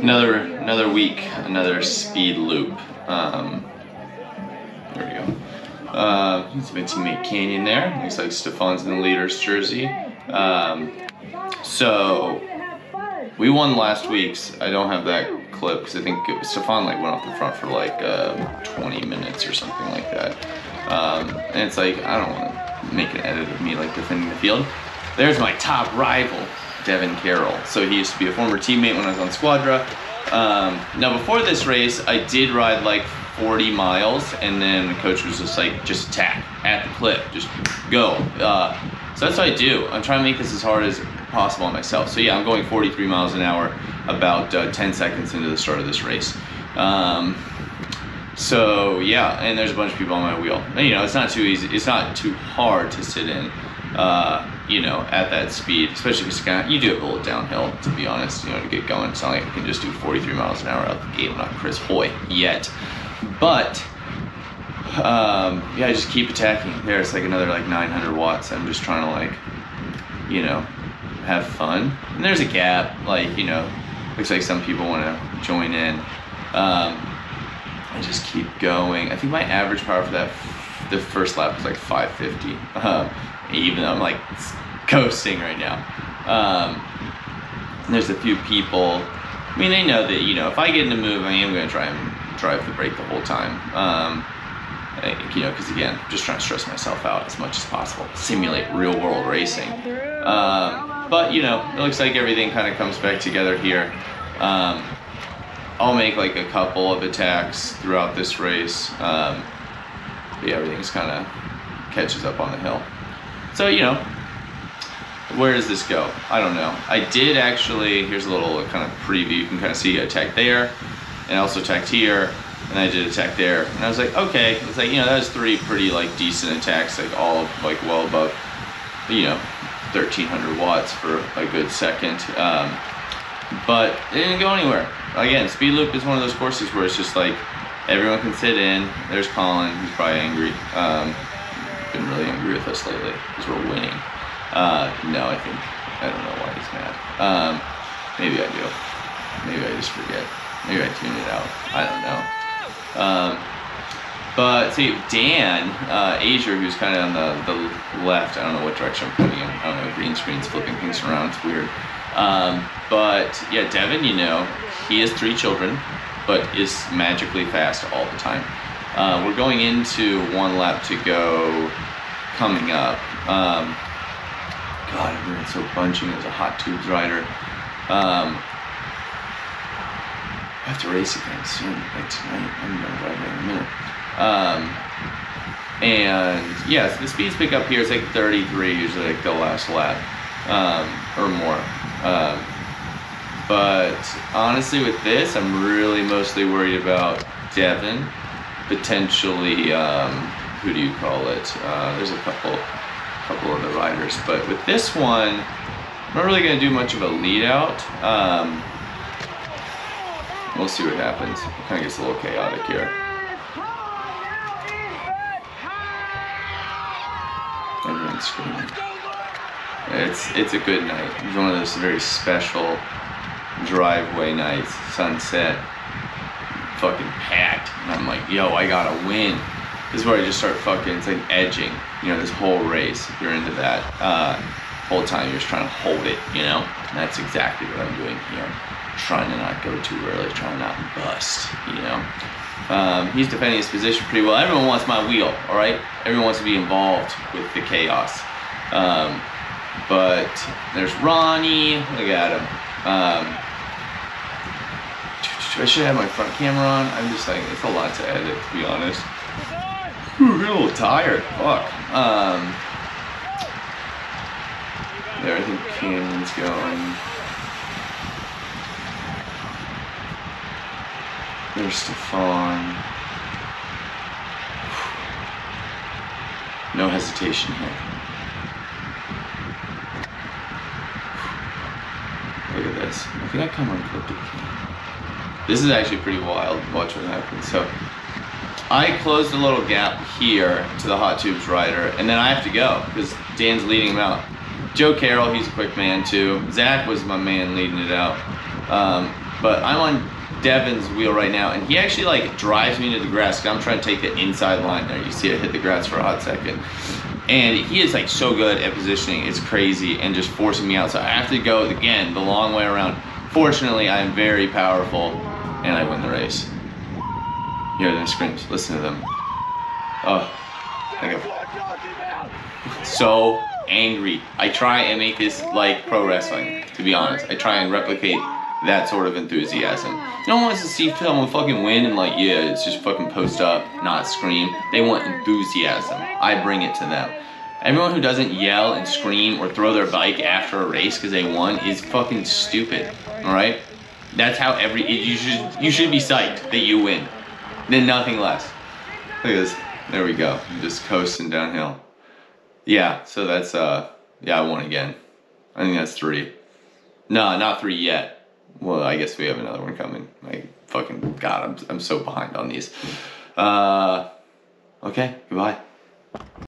Another week, another speed loop. There we go. He's my teammate Canyon there. Looks like Stefan's in the leader's jersey. So we won last week's. I don't have that clip because I think Stefan like went off the front for like 20 minutes or something like that. And it's like I don't want to make an edit of me like defending the field. There's my top rival, Devin Carroll. So he used to be a former teammate when I was on Squadra. Now before this race, I did ride like 40 miles, and then the coach was just like, just attack at the clip, just go. So that's what I do. I'm trying to make this as hard as possible on myself. So yeah, I'm going 43 miles an hour about 10 seconds into the start of this race. So yeah, and there's a bunch of people on my wheel. And, you know, it's not too easy. It's not too hard to sit in, you know, at that speed, especially because you do have a little downhill, to be honest, you know, to get going. It's not like I can just do 43 miles an hour out the gate. I'm not Chris Hoy yet. But yeah, I just keep attacking. There, it's like another like 900 watts. I'm just trying to like, you know, have fun. And there's a gap, like, you know, looks like some people want to join in. I just keep going. I think my average power for the first lap was like 550. Even though I'm like coasting right now. And there's a few people. I mean, they know that, you know, if I get in the move, I am going to try and drive the brake the whole time. You know, because again, just trying to stress myself out as much as possible, simulate real world racing. But you know, it looks like everything kind of comes back together here. I'll make like a couple of attacks throughout this race. But yeah, everything's kind of catches up on the hill. So, you know, where does this go? I don't know. I did actually, here's a little kind of preview. You can kind of see I attacked there, and I also attacked here, and I did attack there. And I was like, okay, it's like, you know, that was 3 pretty like decent attacks, like all like well above, you know, 1300 watts for a good second. But it didn't go anywhere. Again, Speed Loop is one of those courses where it's just like, everyone can sit in. There's Colin, he's probably angry. Been really angry with us lately because we're winning. No, I don't know why he's mad. Maybe I do. Maybe I just forget. Maybe I tune it out. I don't know. But see, Dan Asia, who's kind of on the left. I don't know what direction I'm coming in. I don't know. Green screen's flipping things around. It's weird. But yeah, Devin, you know, he has 3 children, but is magically fast all the time. We're going into 1 lap to go coming up. God, everyone's so bunching as a hot tubes rider. I have to race again soon, like tonight. I'm gonna drive in a minute. And yeah, so the speeds pick up here. It's like 33, usually like the last lap, or more. But honestly, with this, I'm really mostly worried about Devin. Potentially, who do you call it? There's a couple of the riders, but with this one, I'm not really gonna do much of a lead out. We'll see what happens. It kind of gets a little chaotic here. Everyone's screaming. It's a good night. It's one of those very special driveway nights, sunset, fucking packed. And I'm like, yo, I gotta win. This is where I just start fucking, it's like edging, you know, this whole race. If you're into that, whole time you're just trying to hold it, you know? And that's exactly what I'm doing here. Trying to not go too early, trying to not bust, you know? He's defending his position pretty well. Everyone wants my wheel, all right? Everyone wants to be involved with the chaos. But there's Ronnie, look at him. I should have my front camera on. I'm just like, it's a lot to edit, to be honest. I'm a little tired, fuck. There, I think Canyon's going. There's Stefan. No hesitation here. Look at this. I think I come unclipped it. This is actually pretty wild. Watch what happens. So I closed a little gap here to the hot tubes rider, and then I have to go because Dan's leading him out. Joe Carroll, he's a quick man too. Zach was my man leading it out. But I'm on Devin's wheel right now, and he actually like drives me to the grass because I'm trying to take the inside line there. You see it hit the grass for a hot second. And he is like so good at positioning, it's crazy, and just forcing me out. So I have to go, again, the long way around. Fortunately, I am very powerful, and I win the race. Hear them screams, listen to them. Oh, I go so angry. I try and make this like pro wrestling, to be honest. I try and replicate that sort of enthusiasm. No one wants to see someone fucking win and like, yeah, it's just fucking post up, not scream. They want enthusiasm. I bring it to them. Everyone who doesn't yell and scream or throw their bike after a race because they won is fucking stupid, alright? That's how you should be psyched that you win. Then nothing less. Look at this. There we go. I'm just coasting downhill. Yeah, so that's, yeah, I won again. I think that's 3. No, not 3 yet. Well, I guess we have another one coming. Like, fucking God, I'm so behind on these. Okay, goodbye.